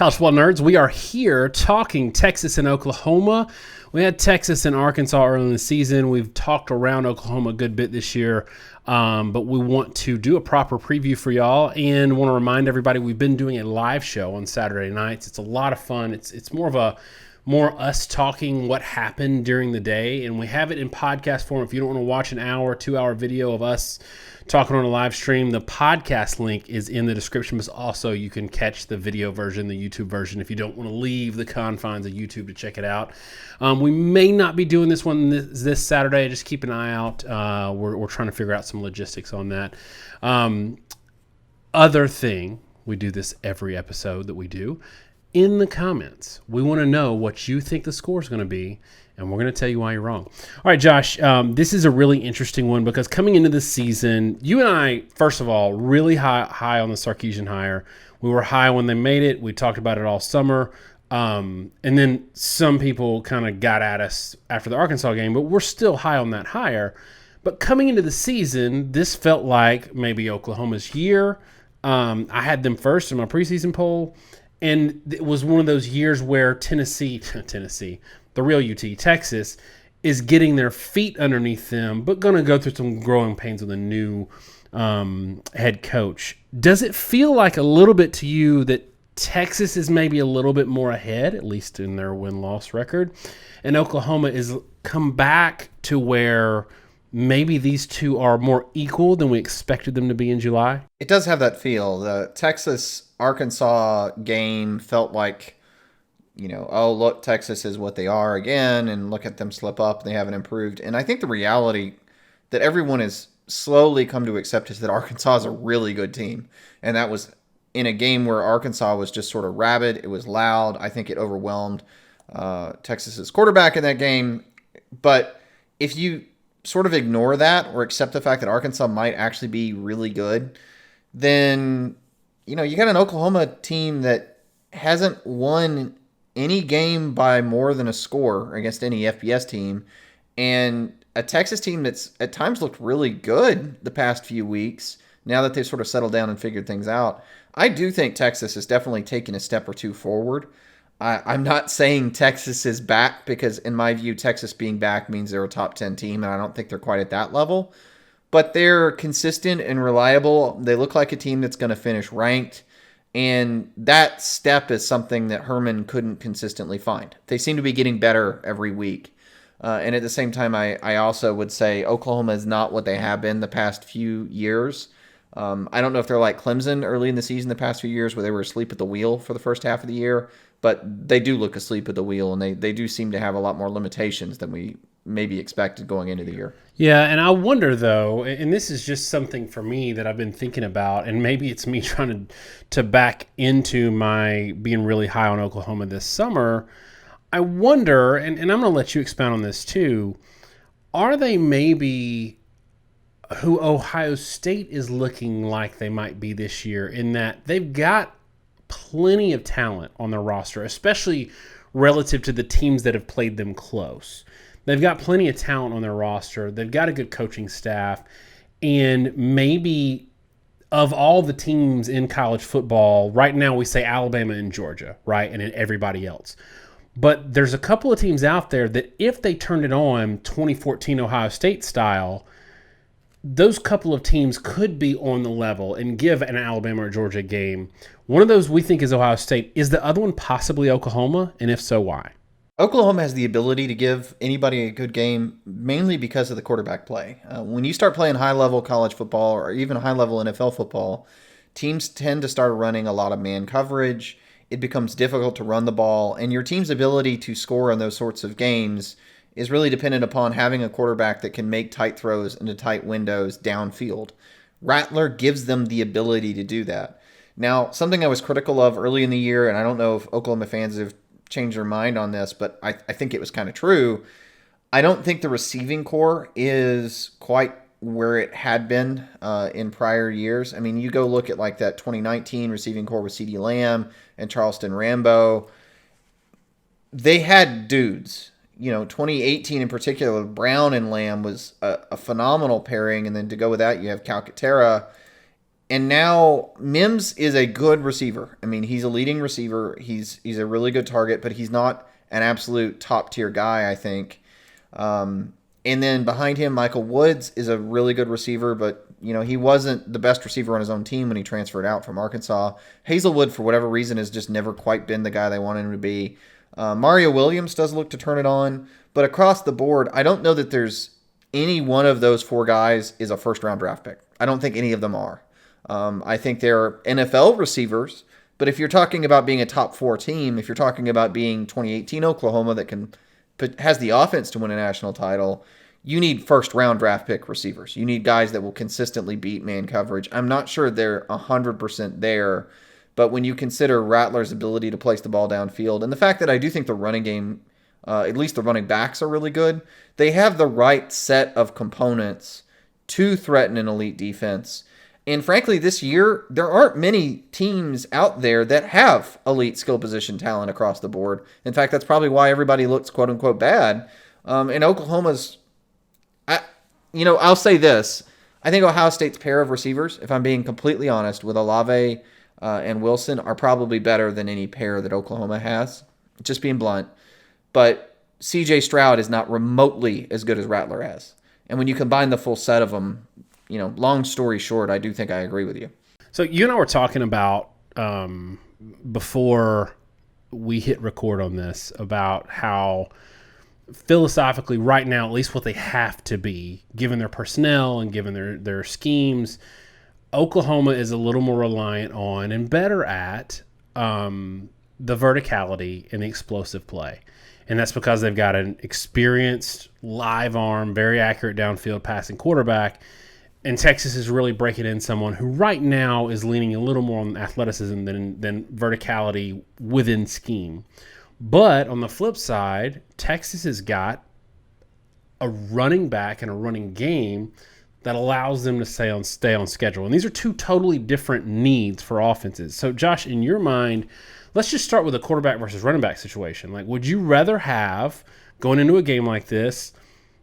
College football nerds, we are here talking Texas and Oklahoma. We had Texas and Arkansas early in the season. We've talked around Oklahoma a good bit this year, but we want to do a proper preview for y'all and want to remind everybody we've been doing a live show on Saturday nights. It's a lot of fun. It's more us talking what happened during the day, and we have it in podcast form. If you don't want to watch an hour, 2-hour video of us talking on a live stream, the podcast link is in the description, but also you can catch the video version, the YouTube version, if you don't want to leave the confines of YouTube to check it out. We may not be doing this one this Saturday. Just keep an eye out. We're trying to figure out some logistics on that. Other thing, we do this every episode that we do. In the comments, we want to know what you think the score is going to be, and we're going to tell you why you're wrong. All right, Josh, this is a really interesting one because coming into the season, you and I, first of all, really high on the Sarkisian hire. We were high when they made it. We talked about it all summer. And then some people kind of got at us after the Arkansas game, but we're still high on that hire. But coming into the season, this felt like maybe Oklahoma's year. I had them first in my preseason poll. And it was one of those years where Tennessee, the real UT, Texas, is getting their feet underneath them, but going to go through some growing pains with a new head coach. Does it feel like a little bit to you that Texas is maybe a little bit more ahead, at least in their win-loss record, and Oklahoma is come back to where maybe these two are more equal than we expected them to be in July? It does have that feel. The Texas-Arkansas game felt like, oh, look, Texas is what they are again, and look at them slip up. They haven't improved. And I think the reality that everyone has slowly come to accept is that Arkansas is a really good team. And that was in a game where Arkansas was just sort of rabid. It was loud. I think it overwhelmed Texas's quarterback in that game. But if you sort of ignore that or accept the fact that Arkansas might actually be really good, then, you got an Oklahoma team that hasn't won any game by more than a score against any FBS team, and a Texas team that's at times looked really good the past few weeks now that they've sort of settled down and figured things out. I do think Texas has definitely taken a step or two forward. I'm not saying Texas is back because, in my view, Texas being back means they're a top 10 team, and I don't think they're quite at that level. But they're consistent and reliable. They look like a team that's going to finish ranked, and that step is something that Herman couldn't consistently find. They seem to be getting better every week. And at the same time, I also would say Oklahoma is not what they have been the past few years. I don't know if they're like Clemson early in the season the past few years where they were asleep at the wheel for the first half of the year, but they do look asleep at the wheel, and they do seem to have a lot more limitations than we maybe expected going into the year. Yeah, and I wonder, though, and this is just something for me that I've been thinking about, and maybe it's me trying to back into my being really high on Oklahoma this summer. I wonder, and I'm going to let you expound on this too, are they maybe who Ohio State is looking like they might be this year, in that they've got plenty of talent on their roster, especially relative to the teams that have played them close. They've got plenty of talent on their roster. They've got a good coaching staff. And maybe of all the teams in college football, right now we say Alabama and Georgia, right? And then everybody else. But there's a couple of teams out there that if they turned it on 2014 Ohio State style, those couple of teams could be on the level and give an Alabama or Georgia game. One of those we think is Ohio State. Is the other one possibly Oklahoma? And if so, why? Oklahoma has the ability to give anybody a good game mainly because of the quarterback play. When you start playing high-level college football or even high-level NFL football, teams tend to start running a lot of man coverage. It becomes difficult to run the ball, and your team's ability to score on those sorts of games is really dependent upon having a quarterback that can make tight throws into tight windows downfield. Rattler gives them the ability to do that. Now, something I was critical of early in the year, and I don't know if Oklahoma fans have changed their mind on this, but I think it was kind of true. I don't think the receiving core is quite where it had been in prior years. I mean, you go look at like that 2019 receiving core with CeeDee Lamb and Charleston Rambo. They had dudes. 2018 in particular, Brown and Lamb was a phenomenal pairing. And then to go with that, you have Calcaterra. And now Mims is a good receiver. I mean, he's a leading receiver. He's a really good target, but he's not an absolute top tier guy, I think. And then behind him, Michael Woods is a really good receiver, but he wasn't the best receiver on his own team when he transferred out from Arkansas. Hazelwood, for whatever reason, has just never quite been the guy they wanted him to be. Mario Williams does look to turn it on, but across the board, I don't know that there's any one of those four guys is a first-round draft pick. I don't think any of them are. I think they're NFL receivers, but if you're talking about being a top four team, if you're talking about being 2018 Oklahoma that has the offense to win a national title, you need first-round draft pick receivers. You need guys that will consistently beat man coverage. I'm not sure they're 100% there, but when you consider Rattler's ability to place the ball downfield and the fact that I do think the running game, at least the running backs, are really good, they have the right set of components to threaten an elite defense. And frankly, this year, there aren't many teams out there that have elite skill position talent across the board. In fact, that's probably why everybody looks quote-unquote bad. And Oklahoma's, I'll say this. I think Ohio State's pair of receivers, if I'm being completely honest, with Olave and Wilson, are probably better than any pair that Oklahoma has, just being blunt. But C.J. Stroud is not remotely as good as Rattler has. And when you combine the full set of them, long story short, I do think I agree with you. So you and I were talking about before we hit record on this about how philosophically right now, at least what they have to be, given their personnel and given their schemes, Oklahoma is a little more reliant on and better at the verticality and the explosive play. And that's because they've got an experienced, live arm, very accurate downfield passing quarterback. And Texas is really breaking in someone who right now is leaning a little more on athleticism than verticality within scheme. But on the flip side, Texas has got a running back and a running game that allows them to stay on schedule. And these are two totally different needs for offenses. So, Josh, in your mind, let's just start with a quarterback versus running back situation. Like, would you rather have, going into a game like this,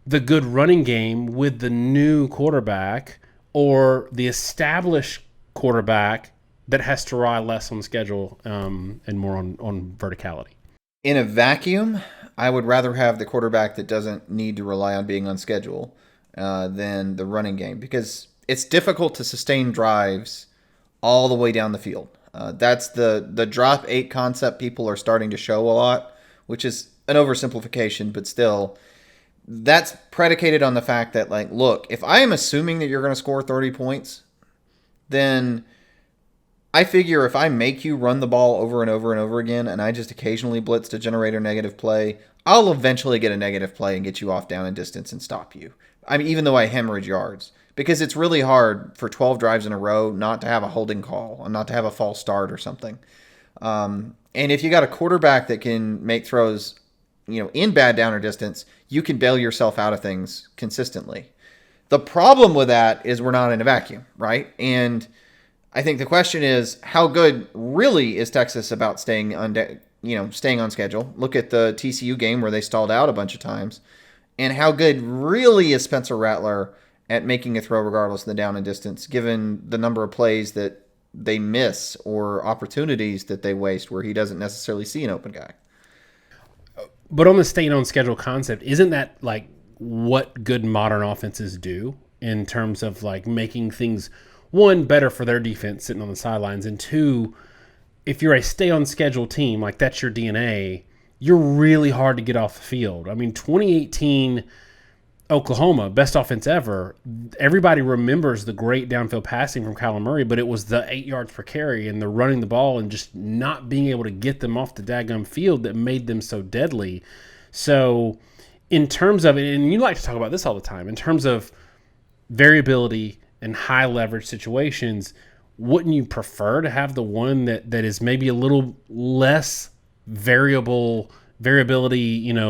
the good running game with the new quarterback or the established quarterback that has to rely less on schedule and more on verticality? In a vacuum, I would rather have the quarterback that doesn't need to rely on being on schedule than the running game, because it's difficult to sustain drives all the way down the field. That's the drop 8 concept people are starting to show a lot, which is an oversimplification, but still, that's predicated on the fact that, like, look, if I am assuming that you're going to score 30 points, then I figure if I make you run the ball over and over and over again and I just occasionally blitz to generate a negative play, I'll eventually get a negative play and get you off down in distance and stop you. I mean, even though I hemorrhage yards. Because it's really hard for 12 drives in a row not to have a holding call and not to have a false start or something. And if you got a quarterback that can make throws, in bad downer distance, you can bail yourself out of things consistently. The problem with that is we're not in a vacuum, right? And I think the question is, how good really is Texas about staying on schedule? Look at the TCU game where they stalled out a bunch of times. And how good really is Spencer Rattler at making a throw regardless of the down and distance, given the number of plays that they miss or opportunities that they waste where he doesn't necessarily see an open guy. But on the staying on schedule concept, isn't that like what good modern offenses do in terms of like making things, one, better for their defense sitting on the sidelines, and two, if you're a stay on schedule team, like that's your DNA, you're really hard to get off the field. I mean, 2018 Oklahoma, best offense ever. Everybody remembers the great downfield passing from Kyler Murray, but it was the 8 yards per carry and the running the ball and just not being able to get them off the daggum field that made them so deadly. So in terms of, and you like to talk about this all the time, in terms of variability and high leverage situations, wouldn't you prefer to have the one that is maybe a little less variability,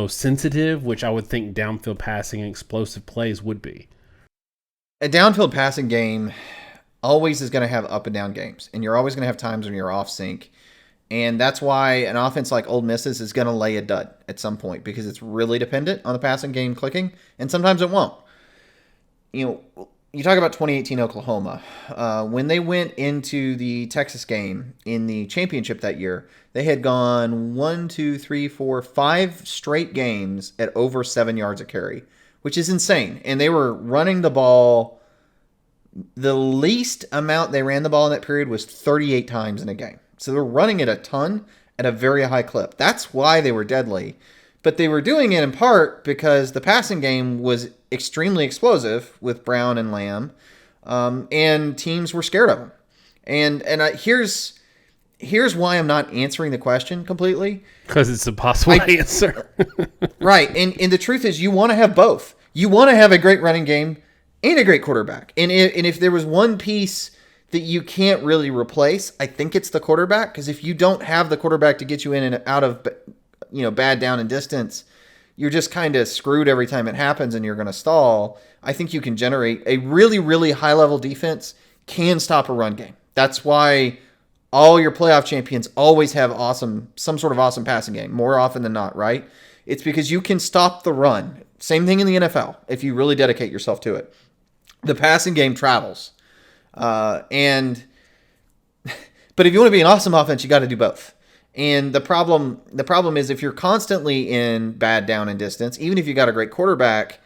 sensitive, which I would think downfield passing and explosive plays would be? A downfield passing game always is going to have up and down games, and you're always going to have times when you're off sync. And that's why an offense like Ole Miss's is going to lay a dud at some point, because it's really dependent on the passing game clicking, and sometimes it won't. you talk about 2018 Oklahoma. When they went into the Texas game in the championship that year, they had gone 5 straight games at over 7 yards a carry, which is insane. And they were running the ball. The least amount they ran the ball in that period was 38 times in a game. So they were running it a ton at a very high clip. That's why they were deadly. But they were doing it in part because the passing game was extremely explosive with Brown and Lamb, and teams were scared of them. Here's why I'm not answering the question completely. Because it's a possible answer. Right. And the truth is you want to have both. You want to have a great running game and a great quarterback. And if there was one piece that you can't really replace, I think it's the quarterback. Because if you don't have the quarterback to get you in and out of bad down and distance, you're just kind of screwed every time it happens and you're going to stall. I think you can generate a really, really high-level defense can stop a run game. That's why all your playoff champions always have some sort of awesome passing game, more often than not, right? It's because you can stop the run. Same thing in the NFL, if you really dedicate yourself to it. The passing game travels. But if you want to be an awesome offense, you got to do both. And the problem is if you're constantly in bad down and distance, even if you got a great quarterback,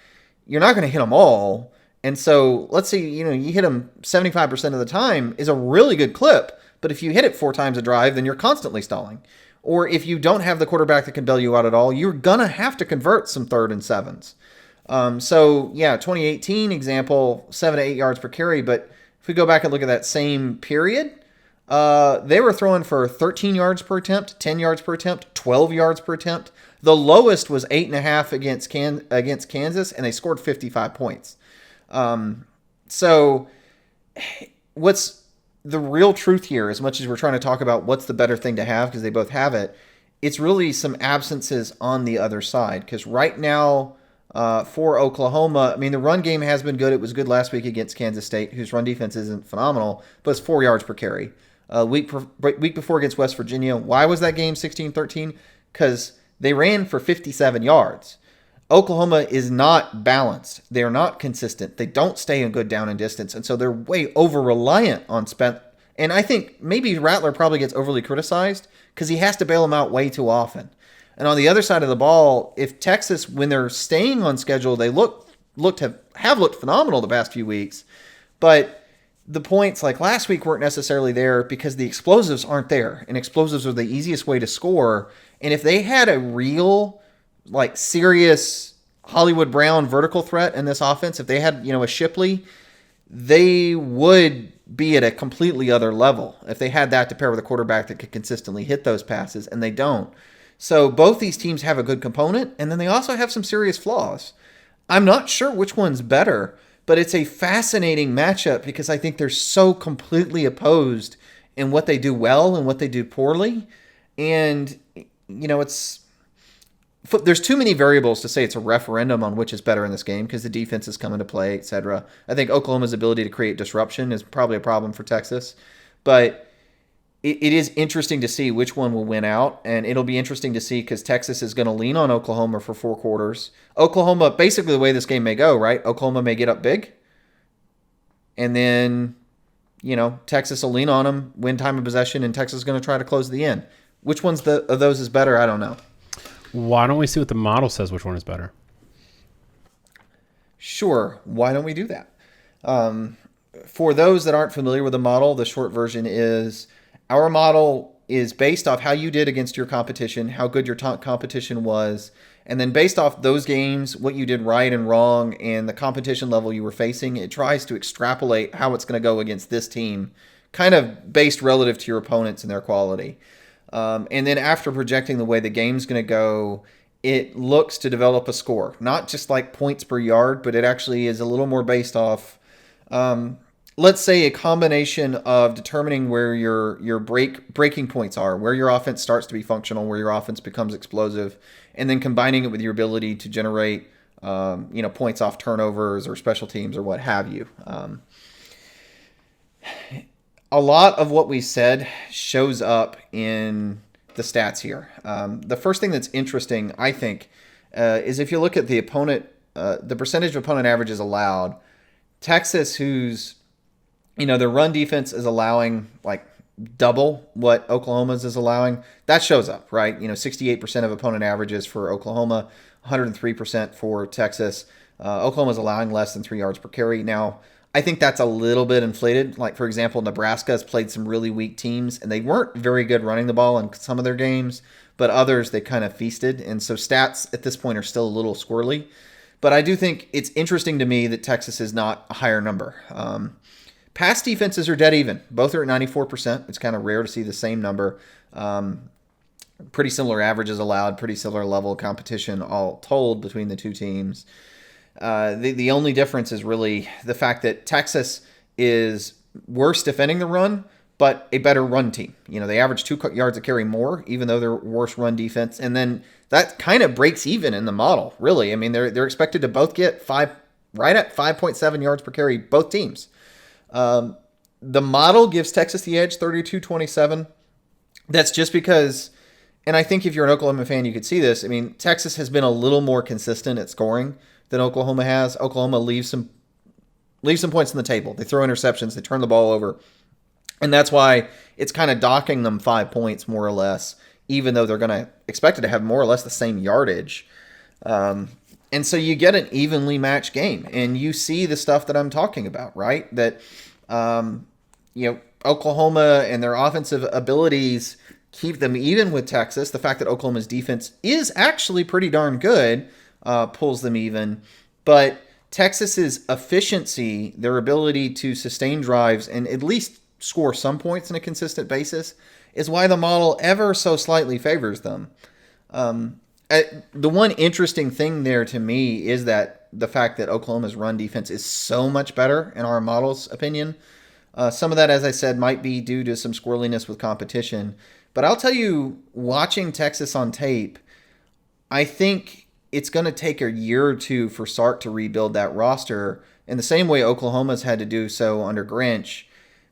you're not going to hit them all. And so let's say, you hit them 75% of the time is a really good clip. But if you hit it 4 times a drive, then you're constantly stalling. Or if you don't have the quarterback that can bail you out at all, you're going to have to convert some 3rd and 7s. 2018 example, 7 to 8 yards per carry. But if we go back and look at that same period, they were throwing for 13 yards per attempt, 10 yards per attempt, 12 yards per attempt. The lowest was 8.5 against Kansas, and they scored 55 points. So what's the real truth here, as much as we're trying to talk about what's the better thing to have, because they both have it, it's really some absences on the other side. Because right now, for Oklahoma, the run game has been good. It was good last week against Kansas State, whose run defense isn't phenomenal, but it's 4 yards per carry. Week before against West Virginia, why was that game 16-13? Because they ran for 57 yards. Oklahoma is not balanced. They are not consistent. They don't stay in good down and distance, and so they're way over-reliant on Spencer. And I think maybe Rattler probably gets overly criticized because he has to bail them out way too often. And on the other side of the ball, if Texas, when they're staying on schedule, they have looked phenomenal the past few weeks, but the points like last week weren't necessarily there because the explosives aren't there, and explosives are the easiest way to score. And if they had a real, serious Hollywood Brown vertical threat in this offense, if they had, a Shipley, they would be at a completely other level if they had that to pair with a quarterback that could consistently hit those passes, and they don't. So both these teams have a good component, and then they also have some serious flaws. I'm not sure which one's better, but it's a fascinating matchup because I think they're so completely opposed in what they do well and what they do poorly. And, there's too many variables to say it's a referendum on which is better in this game because the defense is coming to play, etc. I think Oklahoma's ability to create disruption is probably a problem for Texas. But it is interesting to see which one will win out, and it'll be interesting to see because Texas is going to lean on Oklahoma for 4 quarters. Oklahoma, basically the way this game may go, right? Oklahoma may get up big, and then, Texas will lean on them, win time of possession, and Texas is going to try to close the end. Which one's of those is better? I don't know. Why don't we see what the model says which one is better? Sure. Why don't we do that? For those that aren't familiar with the model, the short version is our model is based off how you did against your competition, how good your competition was, and then based off those games, what you did right and wrong, and the competition level you were facing, it tries to extrapolate how it's going to go against this team, kind of based relative to your opponents and their quality. And then after projecting the way the game's going to go, it looks to develop a score. Not just like points per yard, but it actually is a little more based off, let's say, a combination of determining where your breaking points are, where your offense starts to be functional, where your offense becomes explosive, and then combining it with your ability to generate points off turnovers or special teams or what have you. A lot of what we said shows up in the stats here. The first thing that's interesting, I think, is if you look at the opponent, the percentage of opponent averages allowed, Texas, who's, their run defense is allowing like double what Oklahoma's is allowing. That shows up, right? 68% of opponent averages for Oklahoma, 103% for Texas. Oklahoma's allowing less than 3 yards per carry. Now, I think that's a little bit inflated. Like, for example, Nebraska has played some really weak teams, and they weren't very good running the ball in some of their games, but others they kind of feasted. And so stats at this point are still a little squirrely. But I do think it's interesting to me that Texas is not a higher number. Pass defenses are dead even. Both are at 94%. It's kind of rare to see the same number. Pretty similar averages allowed, pretty similar level of competition all told between the two teams. The only difference is really the fact that Texas is worse defending the run, but a better run team. They average 2 yards a carry more, even though they're worse run defense. And then that kind of breaks even in the model, really. I mean, they're expected to both get right at 5.7 yards per carry, both teams. The model gives Texas the edge, 32-27. That's just because, and I think if you're an Oklahoma fan, you could see this. I mean, Texas has been a little more consistent at scoring than Oklahoma has. Oklahoma leaves some points on the table. They throw interceptions. They turn the ball over. And that's why it's kind of docking them 5 points more or less, even though they're going to expect it to have more or less the same yardage. And so you get an evenly matched game, and you see the stuff that I'm talking about, right? That, Oklahoma and their offensive abilities keep them even with Texas. The fact that Oklahoma's defense is actually pretty darn good pulls them even. But Texas's efficiency, their ability to sustain drives and at least score some points on a consistent basis, is why the model ever so slightly favors them. The one interesting thing there to me is that the fact that Oklahoma's run defense is so much better in our model's opinion. Some of that, as I said, might be due to some squirreliness with competition. But I'll tell you, watching Texas on tape, I think it's going to take a year or two for Sark to rebuild that roster in the same way Oklahoma's had to do so under Grinch,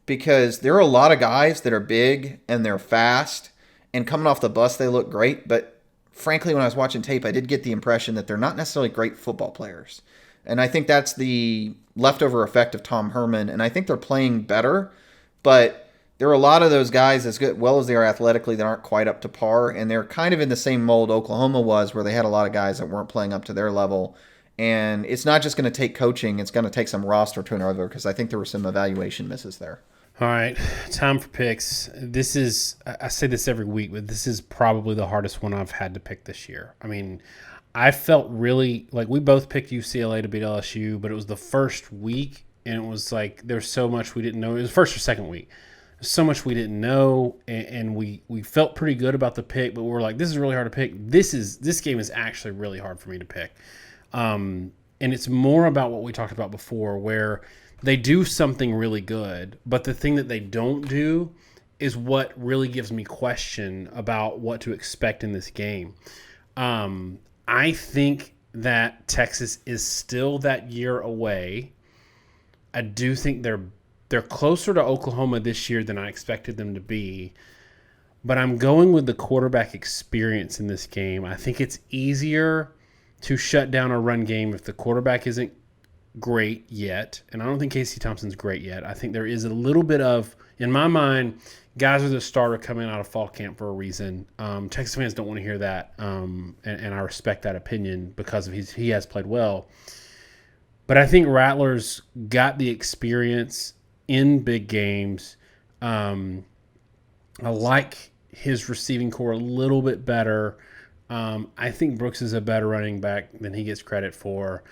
because there are a lot of guys that are big and they're fast, and coming off the bus they look great, but frankly, when I was watching tape, I did get the impression that they're not necessarily great football players. And I think that's the leftover effect of Tom Herman. And I think they're playing better, but there are a lot of those guys, as well as they are athletically, that aren't quite up to par. And they're kind of in the same mold Oklahoma was, where they had a lot of guys that weren't playing up to their level. And it's not just going to take coaching. It's going to take some roster turnover, because I think there were some evaluation misses there. All right, time for picks. This is, I say this every week, but this is probably the hardest one I've had to pick this year. I mean, I felt really like we both picked UCLA to beat LSU, but it was the first week, and it was like there's so much we didn't know. It was the first or second week. There's so much we didn't know, and we felt pretty good about the pick, but we were like, this is really hard to pick. This game is actually really hard for me to pick. And it's more about what we talked about before, where they do something really good, but the thing that they don't do is what really gives me question about what to expect in this game. I think that Texas is still that year away. I do think they're closer to Oklahoma this year than I expected them to be, but I'm going with the quarterback experience in this game. I think it's easier to shut down a run game if the quarterback isn't great yet, and I don't think Casey Thompson's great yet. I think there is a little bit of, in my mind, guys are the starter coming out of fall camp for a reason. Texas fans don't want to hear that, and I respect that opinion because of he has played well. But I think Rattler's got the experience in big games. I like his receiving core a little bit better. I think Brooks is a better running back than he gets credit for.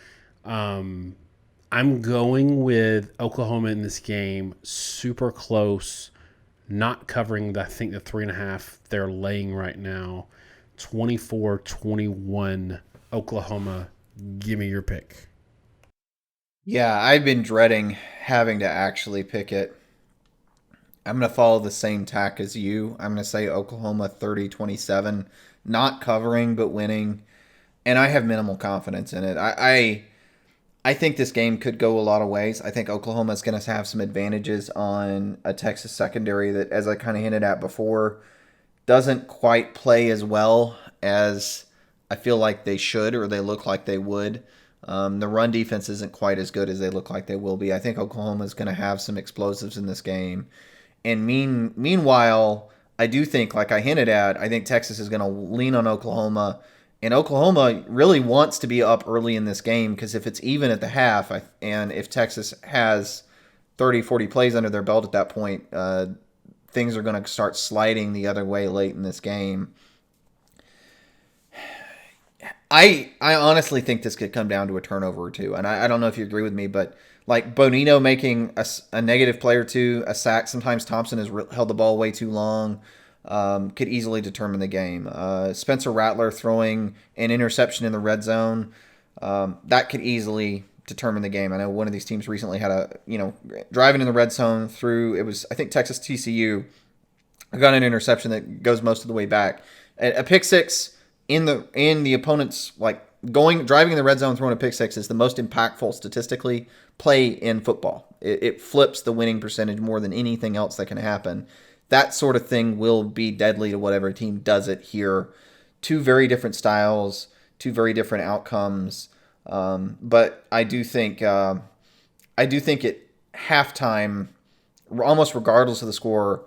I'm going with Oklahoma in this game, super close, not covering, I think, the 3.5 they're laying right now. 24-21 Oklahoma. Give me your pick. Yeah, I've been dreading having to actually pick it. I'm going to follow the same tack as you. I'm going to say Oklahoma 30-27, not covering but winning, and I have minimal confidence in it. I think this game could go a lot of ways. I think Oklahoma is going to have some advantages on a Texas secondary that, as I kind of hinted at before, doesn't quite play as well as I feel like they should or they look like they would. The run defense isn't quite as good as they look like they will be. I think Oklahoma is going to have some explosives in this game. And meanwhile, I do think, like I hinted at, I think Texas is going to lean on Oklahoma. And Oklahoma really wants to be up early in this game because if it's even at the half, and if Texas has 30, 40 plays under their belt at that point, things are going to start sliding the other way late in this game. I honestly think this could come down to a turnover or two. And I don't know if you agree with me, but like Bonino making a negative play or two, a sack. Sometimes Thompson has held the ball way too long. Could easily determine the game. Spencer Rattler throwing an interception in the red zone. That could easily determine the game. I know one of these teams recently had driving in the red zone I think Texas TCU got an interception that goes most of the way back. A pick six in the opponent's driving in the red zone, throwing a pick six is the most impactful statistically play in football. It flips the winning percentage more than anything else that can happen. That sort of thing will be deadly to whatever team does it here. Two very different styles, two very different outcomes. But I do think at halftime, almost regardless of the score,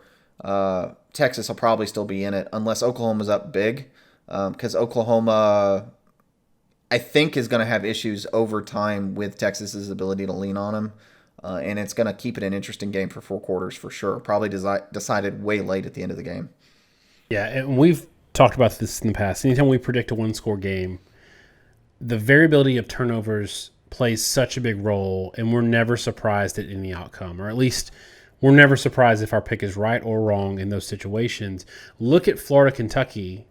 Texas will probably still be in it unless Oklahoma's up big. Because Oklahoma, I think, is going to have issues over time with Texas's ability to lean on them. And it's going to keep it an interesting game for 4 quarters for sure. Probably decided way late at the end of the game. Yeah, and we've talked about this in the past. Anytime we predict a one-score game, the variability of turnovers plays such a big role, and we're never surprised at any outcome, or at least we're never surprised if our pick is right or wrong in those situations. Look at Florida-Kentucky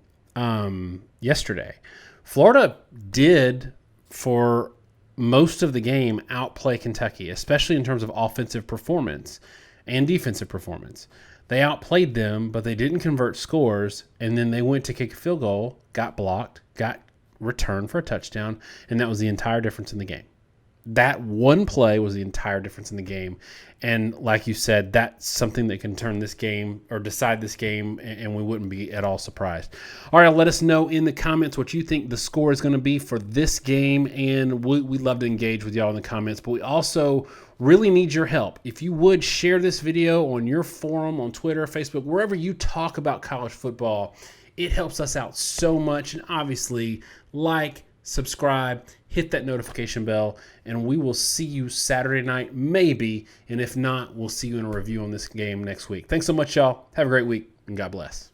yesterday. Florida did, for most of the game, outplay Kentucky, especially in terms of offensive performance and defensive performance. They outplayed them, but they didn't convert scores, and then they went to kick a field goal, got blocked, got returned for a touchdown, and that was the entire difference in the game. That one play was the entire difference in the game. And like you said, that's something that can turn this game or decide this game, and we wouldn't be at all surprised. All right, let us know in the comments what you think the score is going to be for this game, and we'd love to engage with y'all in the comments, but we also really need your help. If you would share this video on your forum, on Twitter, Facebook, wherever you talk about college football, it helps us out so much. And obviously, subscribe, hit that notification bell, and we will see you Saturday night, maybe. And if not, we'll see you in a review on this game next week. Thanks so much, y'all. Have a great week, and God bless.